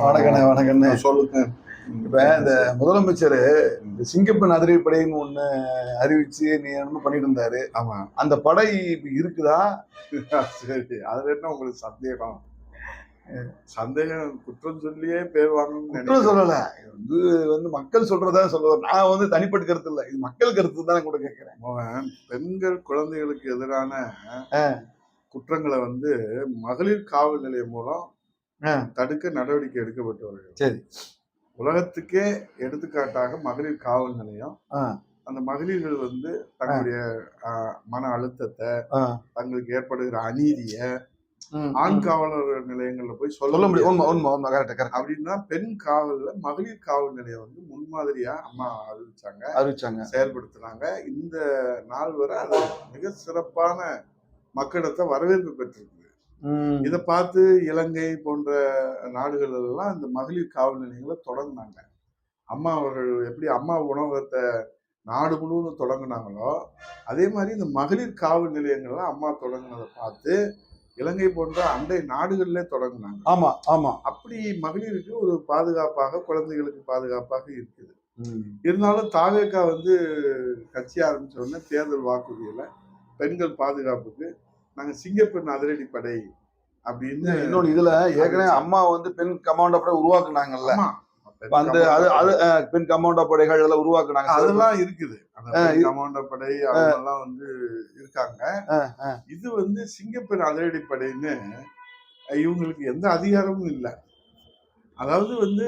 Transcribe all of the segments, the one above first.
வணக்கண்ணே வணக்கண்ணே. சொல்லுங்க. இப்ப இந்த முதலமைச்சர் சிங்கப்பெண் அதிரடிப்படைன்னு ஒண்ணு அறிவிச்சு நீ என்ன பண்ணிட்டு இருந்தாரு. ஆமா. அந்த படை இருக்குதா? சரி. அதுல என்ன உங்களுக்கு சந்தேகம்? சந்தேகம் குற்றம் சொல்லியே பேர் வாங்கணும்னு குற்றம் சொல்லல. இது வந்து மக்கள் சொல்றதா சொல்லுவார். நான் வந்து தனிப்பட்ட கருத்து இல்ல. இது மக்கள் கருத்து தான் கூட கேட்கிறேன். நினைக்கிறேன். பெண்கள் குழந்தைகளுக்கு எதிரான குற்றங்களை வந்து மகளிர் காவல் நிலையம் மூலம் தடுக்க நடவடிக்கை எடுக்கப்பட்டு வருகிறது. சரி. உலகத்துக்கே எடுத்துக்காட்டாக மகளிர் காவல் நிலையம் அந்த மகளிர்கள் வந்து தங்களுடைய மன அழுத்தத்தை தங்களுக்கு ஏற்படுகிற அநீதிய ஆண் காவலர் நிலையங்கள்ல போய் சொல்ல முடியும். அப்படின்னா பெண் காவல்ல மகளிர் காவல் நிலையம் வந்து முன்மாதிரியா அம்மா அறிவிச்சாங்க செயல்படுத்தினாங்க. இந்த நாள் வரை அது மிக சிறப்பான மக்களிடத்தை வரவேற்பு பெற்றிருக்கு. இதை பார்த்து இலங்கை போன்ற நாடுகள் எல்லாம் இந்த மகளிர் காவல் நிலையங்களை தொடங்கினாங்க. அம்மா அவர்கள் எப்படி அம்மா உணவகத்தை நாடு முழுவதும் தொடங்கினாங்களோ அதே மாதிரி இந்த மகளிர் காவல் நிலையங்கள்லாம் அம்மா தொடங்கினதை பார்த்து இலங்கை போன்ற அண்டை நாடுகள்ல தொடங்கினாங்க. ஆமா ஆமா. அப்படி மகளிருக்கு ஒரு பாதுகாப்பாக குழந்தைகளுக்கு பாதுகாப்பாக இருக்குது. இருந்தாலும் தாவேகா வந்து கட்சி ஆரம்பிச்ச உடனே தேர்தல் வாக்குறுதியில பெண்கள் பாதுகாப்புக்கு நாங்க சிங்கப்பெண் அதிரடிப்படை அப்படின்னு இன்னொன்னு இதுல ஏற்கனவே அம்மா வந்து பெண் கமாண்டோ படை உருவாக்குனாங்கல்ல. அந்த அது பெண் கமாண்டோ படைகள் எல்லாம் உருவாக்குனாங்க. அதெல்லாம் இருக்குது. அந்த கமாண்டோ படை அதெல்லாம் வந்து இருக்காங்க. இது வந்து சிங்கப்பெண் அதிரடிப்படைன்னு இவங்களுக்கு எந்த அதிகாரமும் இல்லை. அதாவது வந்து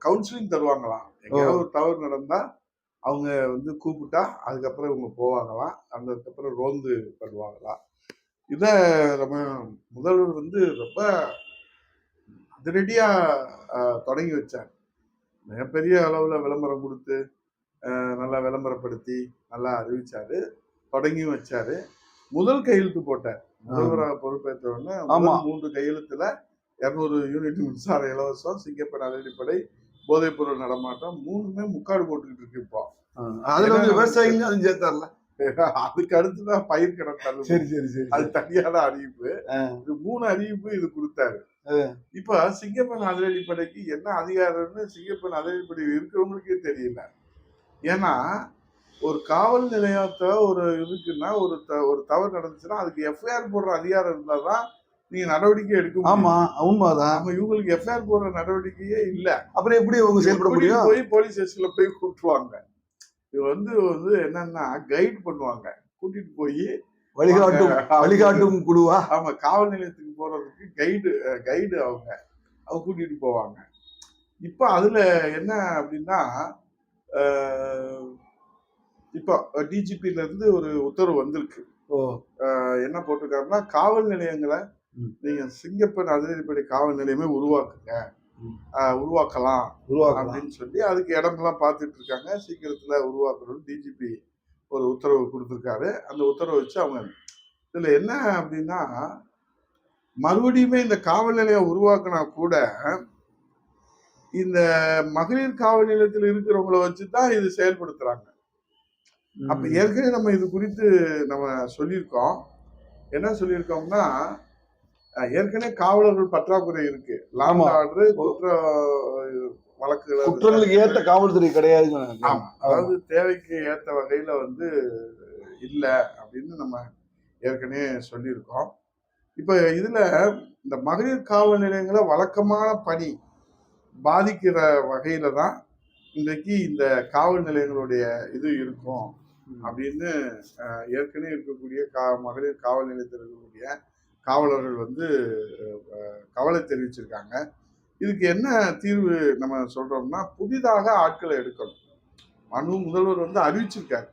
கவுன்சிலிங் தருவாங்களாம். எங்கேயாவது ஒரு தவறு நடந்தா அவங்க வந்து கூப்பிட்டா அதுக்கப்புறம் இவங்க போவாங்களாம். அதுக்கப்புறம் ரோந்து பண்ணுவாங்களாம். இத நம்ம முதல்வர் வந்து ரொம்ப அதிரடியா தொடங்கி வச்சார். மிகப்பெரிய அளவுல விளம்பரம் கொடுத்து நல்லா விளம்பரப்படுத்தி நல்லா அறிவிச்சாரு. தொடங்கியும் வச்சாரு. முதல் கையெழுத்து போட்டார். முதல்வராக பொறுப்பேற்ற உடனே 3 கையெழுத்துல 200 யூனிட் மின்சார இலவசம், சிங்கப்பெண் அதிரடிப்படை, போதைப் பொருள் நடமாட்டம் 3மே முக்காடு போட்டுக்கிட்டு இருக்கு. இப்போ அதுல வந்து விவசாயிங்க அதுவும் சேர்த்தார்ல. அதுக்கு அடுத்துதான் பயிர் கடன். சரி சரி சரி. அது தனியான அறிவிப்பு. இது 3 அறிவிப்பு இது கொடுத்தாரு. இப்ப சிங்கப்பெண் அதிரடிப்படைக்கு என்ன அதிகாரம்னு சிங்கப்பெண் அதிரடிப்படை இருக்கிறவங்களுக்கே தெரியல. ஏன்னா ஒரு காவல் நிலையத்தை ஒரு இருக்குன்னா ஒரு தவறு நடந்துச்சுன்னா அதுக்கு எஃப்ஐஆர் போடுற அதிகாரம் இருந்தாதான் நீங்க நடவடிக்கை எடுக்க. ஆமா உண்மைதான். நம்ம இவங்களுக்கு எஃப்ஐஆர் போடுற நடவடிக்கையே இல்ல. அப்புறம் எப்படி அவங்க செயல்பட முடியும்? போய் போலீஸ் ஸ்டேஷன்ல போய் கூட்டுவாங்க. இது வந்து என்னன்னா கைட் பண்ணுவாங்க. கூட்டிட்டு போய் வழிகாட்டும் குழுவா. ஆமா, காவல் நிலையத்துக்கு போறதுக்கு கைடு அவங்க கூட்டிட்டு போவாங்க. இப்ப அதுல என்ன அப்படின்னா இப்ப டிஜிபில இருந்து ஒரு உத்தரவு வந்திருக்கு. என்ன போட்டிருக்காருன்னா காவல் நிலையங்களை நீங்க சிங்கப்பெண் அதிரடிப்படை காவல் நிலையமே உருவாக்கலாம் அப்படின்னு சொல்லி அதுக்கு இடமெல்லாம் பார்த்துட்டு இருக்காங்க. சீக்கிரத்துல உருவாக்கணும் டிஜிபி ஒரு உத்தரவு கொடுத்துருக்காரு. அந்த உத்தரவை வச்சு அவங்க இதுல என்ன அப்படின்னா மறுபடியுமே இந்த காவல் நிலையம் உருவாக்கினா கூட இந்த மகளிர் காவல் நிலையத்தில் இருக்கிறவங்களை வச்சுதான் இது செயல்படுத்துறாங்க. அப்ப ஏற்கனவே நம்ம இது குறித்து நம்ம சொல்லியிருக்கோம். என்ன சொல்லியிருக்கோம்னா ஏற்கனவே காவலர்கள் பற்றாக்குறை இருக்கு. லாங் ஆர்டர் குற்ற வழக்குகள் குற்றங்களுக்கு ஏற்ற காவல்துறை கிடையாது. அதாவது தேவைக்கு ஏற்ற வகையில வந்து இல்ல அப்படின்னு நம்ம ஏற்கனவே சொல்லியிருக்கோம். இப்ப இதுல இந்த மகளிர் காவல் நிலையங்களை வழக்கமான பணி பாதிக்கிற வகையில தான் இன்றைக்கு இந்த காவல் நிலையங்களுடைய இது இருக்கும் அப்படின்னு ஏற்கனவே இருக்கக்கூடிய மகளிர் காவல் நிலையத்தில் இருக்கக்கூடிய காவலர்கள் வந்து கவலை தெரிவிச்சிருக்காங்க. இதுக்கு என்ன தீர்வு நம்ம சொல்றோம்னா புதிதாக ஆட்களை எடுக்கணும். முதல்வர் வந்து அறிவிச்சிருக்காரு.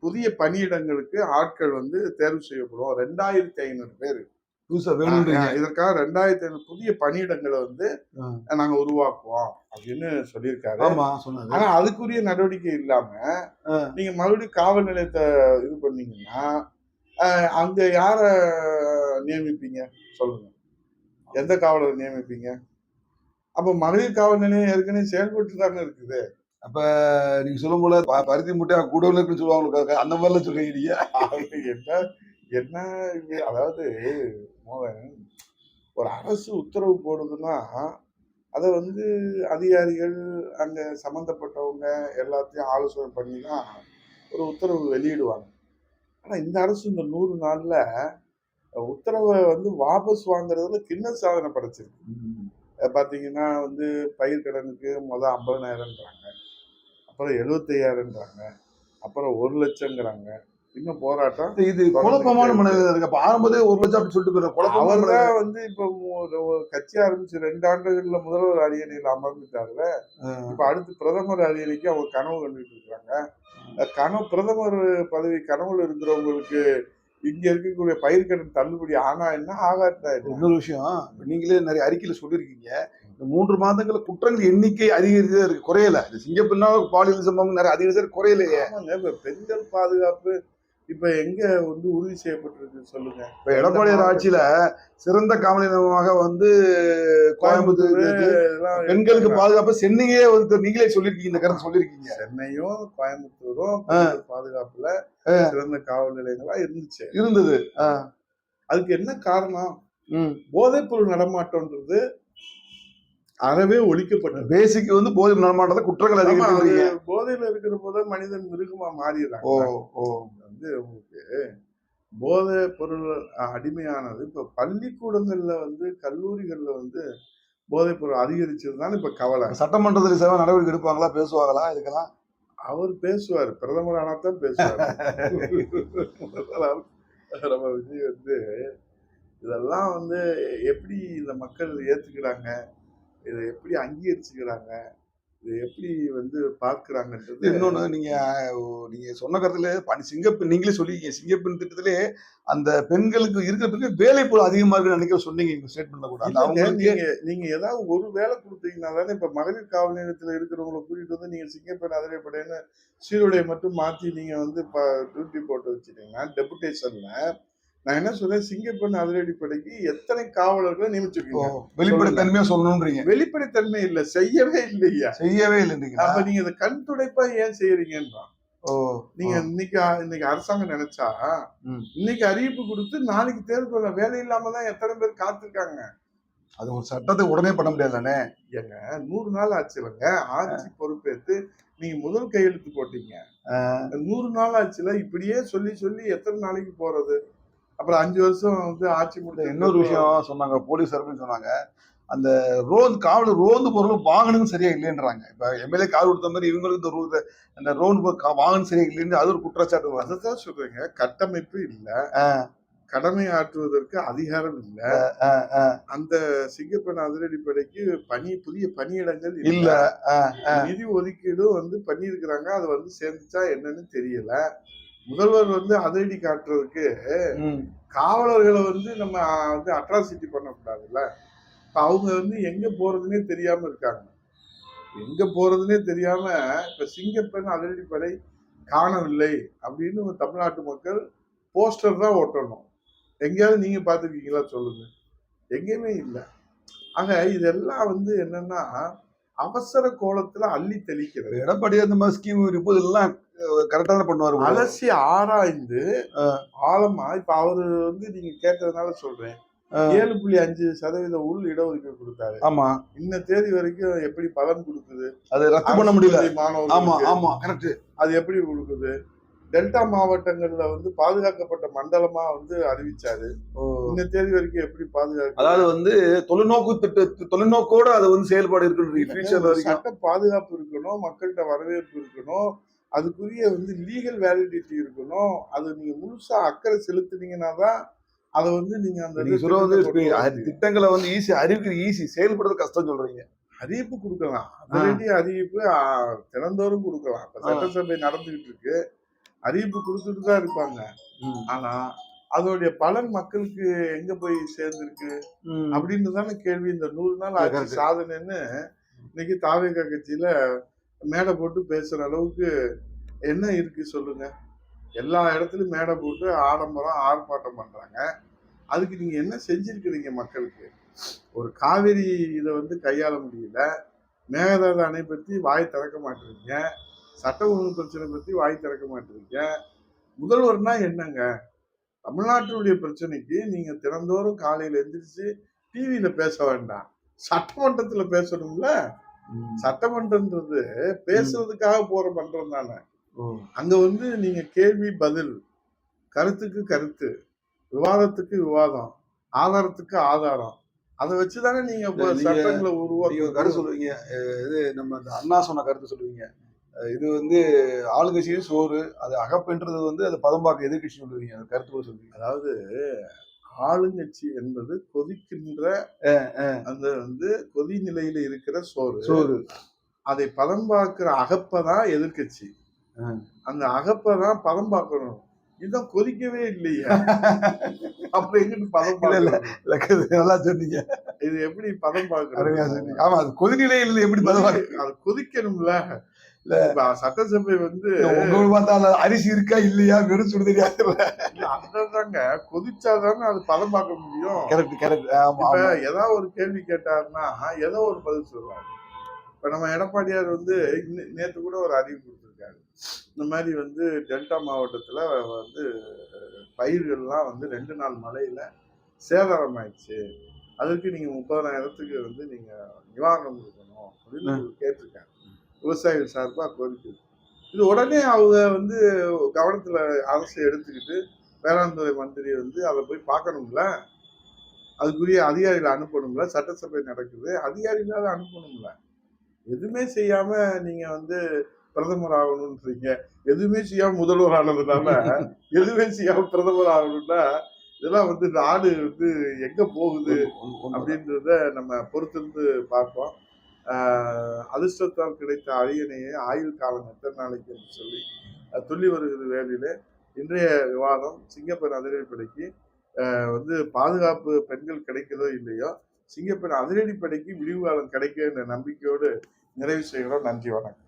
புதிய பணியிடங்களுக்கு ஆட்கள் வந்து தேர்வு செய்யப்படும். 2500 பேர் இதற்காக 2500 புதிய பணியிடங்களை வந்து நாங்க உருவாக்குவோம் அப்படின்னு சொல்லியிருக்காரு. ஆனா அதுக்குரிய நடவடிக்கை இல்லாம நீங்க மறுபடியும் காவல் நிலையத்தை இது பண்ணீங்கன்னா அங்க யார நியமிப்பீங்க சொல்லுங்க? எந்த காவலரை நியமிப்பீங்க? அப்ப மகளிர் காவல் நிலையம் ஏற்கனவே செயல்பட்டு தானே இருக்குது. அப்ப நீங்க சொல்லும் போல பருத்தி முட்டையா கூடவுல இருக்குன்னு சொல்லுவாங்க. அந்த மாதிரிலாம் சொல்றீங்க. என்ன அதாவது ஒரு அரசு உத்தரவு போடுதுன்னா அதை வந்து அதிகாரிகள் அங்க சம்பந்தப்பட்டவங்க எல்லாத்தையும் ஆலோசனை பண்ணி தான் ஒரு உத்தரவு வெளியிடுவாங்க. ஆனா இந்த அரசு இந்த 100 நாள்ல உத்தரவை வந்து வாபஸ் வாங்குறதுல கின்னஸ் சாதனை படைச்சிருக்கு. பாத்தீங்கன்னா வந்து பயிர்க்கடனுக்கு 50,000ன்றாங்க, அப்புறம் 75,000ன்றாங்க, அப்புறம் 1,00,000ங்கிறாங்க. இன்னும் போராட்டம் இது குழப்பமான தொடர்ந்துகிட்டே மனநிலை இருக்கு. இருக்கு. அப்ப ஆரம்பத்திலே 1,00,000 அப்படின்னு சொல்லிட்டு போயிடும். குழப்பமான அவர் மனநிலை. தான் வந்து இப்ப ஒரு கட்சி ஆரம்பிச்சு 2 ஆண்டுகள்ல முதல்வர் அரியணையில் அமர்ந்துட்டாருல. இப்ப அடுத்து பிரதமர் அரியணைக்கு அவங்க கனவு கண்டுட்டு இருக்காங்க. பிரதமர் பதவி கனவுல இருக்கிறவங்களுக்கு இங்க இருக்கக்கூடிய பயிர்க்கடன் தள்ளுபடி ஆனா என்ன, ஆகாட்டா என்ன? இன்னொரு விஷயம், நீங்களே நிறைய அறிக்கையில சொல்லியிருக்கீங்க. இந்த 3 மாதங்கள்ல குற்றங்கள் எண்ணிக்கை அதிகரிச்சுதான் இருக்கு, குறையல. இந்த சிங்கப்பெண்ணா பாலியல் சம்பவம் நிறைய அதிகரிச்சு குறையலையே. ஆமாங்க, இப்ப பெண்கள் பாதுகாப்பு இப்ப எங்க வந்து உறுதி செய்யப்பட்டிருக்கு சொல்லுங்க. இப்ப எடப்பாடியார் ஆட்சியில சிறந்த காவல் நிலையமாக வந்து கோயம்புத்தூர் இருக்கு. இதெல்லாம் பெண்களுக்கு பாதுகாப்பு சென்னையே வந்து நீங்களே சொல்லியிருக்கீங்க, இந்த கருத்து சொல்லியிருக்கீங்க. சென்னையும் கோயம்புத்தூரும் பெண்கள் பாதுகாப்புல சிறந்த காவல் நிலையங்களா இருந்தது. அதுக்கு என்ன காரணம்? போதைப் பொருள் நடமாட்டம்ன்றது அறவே ஒழிக்கப்பட்டது. பேசிக் வந்து போதை நடமாட்டத்தை குற்றங்கள் அதிகரிக்கிறீங்க. போதையில இருக்கிற போது மனிதன் மிருகமா மாறிடுறாங்க. வந்து உங்களுக்கு போதை பொருள் அடிமையானது இப்ப பள்ளிக்கூடங்கள்ல வந்து கல்லூரிகள்ல வந்து போதைப் பொருள் அதிகரிச்சதுதான் இப்ப கவலை. சட்டமன்றத்தில் சேவை நடவடிக்கை எடுப்பாங்களா, பேசுவாங்களா இதுக்கெல்லாம்? அவர் பேசுவார், பிரதமர் ஆனாதான் பேசுவார். நம்ம விஜய் வந்து இதெல்லாம் வந்து எப்படி இந்த மக்கள் ஏத்துக்கிறாங்க, இதை எப்படி அங்கீகரிச்சுக்கிறாங்க, இதை எப்படி வந்து பார்க்கிறாங்கன்றது. இன்னொன்னு, நீங்க சொன்ன கருத்துல சிங்கப்பெண் நீங்களே சொல்லிருக்கீங்க. சிங்கப்பெண் திட்டத்திலே அந்த பெண்களுக்கு இருக்கிறதுக்கு வேலை போல அதிகமா இருக்குன்னு நினைக்கிற சொன்னீங்க இந்த ஸ்டேட்மெண்ட்ல கூட. அந்த அவங்களுக்கு நீங்க ஏதாவது ஒரு வேலை கொடுத்தீங்கன்னா தானே. இப்ப மகளிர் காவல் நிலையத்துல இருக்கிறவங்களை கூட்டிட்டு வந்து நீங்க சிங்கப்பெண் அதிரப்படைன்னு சீருடையை மட்டும் மாத்தி நீங்க வந்து டியூட்டி போட்டு வச்சுட்டீங்கன்னா டெபுடேஷன்ல, நான் என்ன சொல்றேன், சிங்கப்பெண் அதிரடிப்படைக்கு எத்தனை காவலர்களை நியமிச்சிருக்கீங்க? வெளிப்படைத்தன்மையா சொல்லணும்ன்றீங்க. வெளிப்படைத்தன்மை இல்ல, செய்யவே இல்லையா? செய்யவே இல்லைன்றீங்க. அப்ப நீங்க இதை கண் துடைப்பா ஏன் செய்யறீங்கன்றான். நீங்க இன்னைக்கு அரசாங்கம் நினைச்சா இன்னைக்கு அறிவிப்பு கொடுத்து நாளைக்கு தேர்வு வேலை இல்லாம தான் எத்தனை பேர் காத்திருக்காங்க. அது ஒரு சட்டத்தை உடனே பண்ண முடியாது தானே. ஏங்க 100 நாள் ஆச்சுலங்க ஆட்சி பொறுப்பேற்று நீங்க முதல் கையெழுத்து போட்டீங்க. 100 நாள் ஆச்சுல இப்படியே சொல்லி சொல்லி எத்தனை நாளைக்கு போறது? அப்புறம் 5 வருஷம் வந்து ஆட்சி முடிஞ்ச. இன்னொரு விஷயம் சொன்னாங்க, போலீஸ் சொன்னாங்க, அந்த காவலர் ரோந்து பொருள் வாங்கணும் சரியா இல்லைன்றாங்க. இப்ப எம்எல்ஏ கார் கொடுத்த மாதிரி இவங்களுக்கு அந்த ரோந்து வாங்கணும் சரியா இல்லைன்னு அது ஒரு குற்றச்சாட்டு. அதான் சொல்றீங்க, கட்டமைப்பு இல்ல, கடமை ஆற்றுவதற்கு அதிகாரம் இல்ல. அந்த சிங்கப்பெண் அதிரடிப்படைக்கு புதிய பணியிடங்கள் இல்ல. நிதி ஒதுக்கீடும் வந்து பண்ணியிருக்கிறாங்க, அது வந்து சேர்ந்துச்சா என்னன்னு தெரியல. முதல்வர் வந்து அதிரடி காட்டுறதுக்கு காவலர்களை வந்து நம்ம வந்து அட்ராசிட்டி பண்ணக்கூடாதுல்ல. அவங்க வந்து எங்க போறதுன்னே தெரியாம இருக்காங்க. எங்க போறதுன்னே தெரியாம இப்ப சிங்கப்பெண் அதிரடிப்படை காணவில்லை அப்படின்னு தமிழ்நாட்டு மக்கள் போஸ்டர் தான் ஓட்டணும். எங்கேயாவது நீங்க பாத்துருக்கீங்களா சொல்லுங்க? எங்கேயுமே இல்லை. ஆக இதெல்லாம் வந்து என்னன்னா அவசர கோலத்துல அள்ளி தெளிக்கிறது. எடப்பாடி அந்த மாதிரி ஸ்கீம் இருக்கும்போது எல்லாம் கரெக்டா தான் பண்ணுவாரு. அலசி ஆராய்ந்து ஆழமா இப்ப அவரு வந்து நீங்க கேட்டதுனால சொல்றேன், 7.5% உள் இடஒதுக்கீடு கொடுத்தாரு. ஆமா, இந்த தேதி வரைக்கும் எப்படி பலன் கொடுக்குது? அது ரத்து பண்ண முடியல மாணவர்களுக்கு. அது எப்படி கொடுக்குது? டெல்டா மாவட்டங்கள்ல வந்து பாதுகாக்கப்பட்ட மண்டலமா வந்து அறிவிச்சாரு. இந்த தேதி வரைக்கும் எப்படி பாதுகாக்க? அதாவது வந்து தொலைநோக்கோட அது வந்து செயல்பாடு இருக்கு. சட்ட பாதுகாப்பு இருக்கணும், மக்கள்கிட்ட வரவேற்பு இருக்கணும், அதுக்குரிய வந்து லீகல் வேலிடிட்டி இருக்கணும். அது நீங்க முழுசா அக்கறை செலுத்துனீங்கன்னா தான் அதை வந்து நீங்க அந்த திட்டங்களை வந்து ஈஸி செயல்படுறது கஷ்டம் சொல்றீங்க. அறிவிப்பு கொடுக்கலாம், அறிவிப்பு தினந்தோறும் கொடுக்கலாம். இப்ப சட்டசபை நடந்துகிட்டு இருக்கு, அறிவிப்பு கொடுத்துட்டு தான் இருப்பாங்க. ஆனா அதோடைய பலன் மக்களுக்கு எங்க போய் சேர்ந்திருக்கு அப்படின்னு தானே கேள்வி. இந்த 100 நாள் ஆட்சி சாதனைன்னு இன்னைக்கு தாவேகா கட்சியில மேடை போட்டு பேசுற அளவுக்கு என்ன இருக்கு சொல்லுங்க? எல்லா இடத்துலயும் மேடை போட்டு ஆடம்பரம் ஆர்ப்பாட்டம் பண்றாங்க. அதுக்கு நீங்க என்ன செஞ்சிருக்கிறீங்க மக்களுக்கு? ஒரு காவிரி இதை வந்து கையாள முடியல, மேகதாது அணை பத்தி வாய் திறக்க மாட்டீங்க, சட்ட ஒழுங்கு பிரச்சனை பத்தி வாய் திறக்க மாட்டீங்க. முதல்வர்னா என்னங்க? தமிழ்நாட்டினுடைய பிரச்சனைக்கு நீங்க தினந்தோறும் காலையில எந்திரிச்சு டிவியில பேச வேண்டாம், சட்டமன்றத்துல பேசணும்ல. சட்டமன்றம்ன்றது பேசுறதுக்காக போற மன்றம் தானே. அங்க வந்து நீங்க கேள்வி பதில், கருத்துக்கு கருத்து, விவாதத்துக்கு விவாதம், ஆதாரத்துக்கு ஆதாரம். அதை வச்சுதானே நீங்க சட்டங்களை நீங்க கருத்து சொல்லுவீங்க. இது நம்ம இந்த அண்ணா சொன்ன கருத்து சொல்லுவீங்க. இது வந்து ஆளுங்கட்சியும் சோறு, அது அகப்பென்றது வந்து அது பதம்பாக்க எதிர்கட்சி சொல்லுவீங்க. அது கருத்து சொல்லுவீங்க. அதாவது ஆளுங்கட்சி என்பது கொதிக்கின்ற அந்த வந்து கொதி நிலையில இருக்கிற சோறு. அதை பதம் பார்க்கிற அகப்பதான் எதிர்கட்சி. அந்த அகப்பதான் பதம் பார்க்கணும். இதுதான் கொதிக்கவே இல்லையா? அப்புறம் எங்கிட்டு பதம் பார்க்கணும்? நல்லா சொன்னீங்க. இது எப்படி பதம் பார்க்கணும்? ஆமா, அது கொதிநிலையில் எப்படி பதம் அது கொதிக்கணும்ல. சட்டசபை வந்து பார்த்தா அரிசி இருக்கா இல்லையா, வெறும் சுடுதறியா அதாங்க கொதிச்சாதானே அது பதம் பார்க்க முடியும். இப்ப ஏதாவது ஒரு கேள்வி கேட்டாருன்னா ஏதோ ஒரு பதில் சொல்லுவாரு. இப்ப நம்ம எடப்பாடியார் வந்து நேத்து கூட ஒரு அறிவிப்பு கொடுத்திருக்காரு. இந்த மாதிரி வந்து டெல்டா மாவட்டத்துல வந்து பயிர்கள்லாம் வந்து 2 நாள் மழையில சேதாரம் ஆயிடுச்சு. அதுக்கு நீங்க 30,000 வந்து நீங்க நிவாரணம் கொடுக்கணும் அப்படின்னு கேட்டிருக்காங்க. விவசாயிகள் சார்பா கோரிக்கை. இது உடனே அவங்க வந்து கவனத்துல அரசு எடுத்துக்கிட்டு வேளாண் துறை மந்திரி வந்து அதை போய் பார்க்கணும்ல. அதுக்குரிய அதிகாரிகளை அனுப்பணும்ல. சட்டசபை நடக்குது, அதிகாரிகளால அனுப்பணும்ல. எதுவுமே செய்யாம நீங்க வந்து பிரதமர் ஆகணும்ன்றீங்க. எதுவுமே செய்யாம முதல்வர் ஆனதுனால எதுவுமே செய்யாம பிரதமர் ஆகணும்னா இதெல்லாம் வந்து நாடு வந்து எங்க போகுது அப்படின்றத நம்ம பொறுத்திருந்து பார்ப்போம். அதிர்ஷ்டத்தால் கிடைத்த அரியணையை ஆயுள் காலம் எத்தனை நாளைக்கு என்று சொல்லி துள்ளி வருகிற வேலையிலே இன்றைய விவாதம் சிங்கப்பெண் அதிரடிப்படைக்கு வந்து பாதுகாப்பு பெண்கள் கிடைக்கிறதோ இல்லையோ, சிங்கப்பெண் அதிரடிப்படைக்கு விடிவு காலம் கிடைக்கும் என்ற நம்பிக்கையோடு நிறைவு செய்கிறோம். நன்றி, வணக்கம்.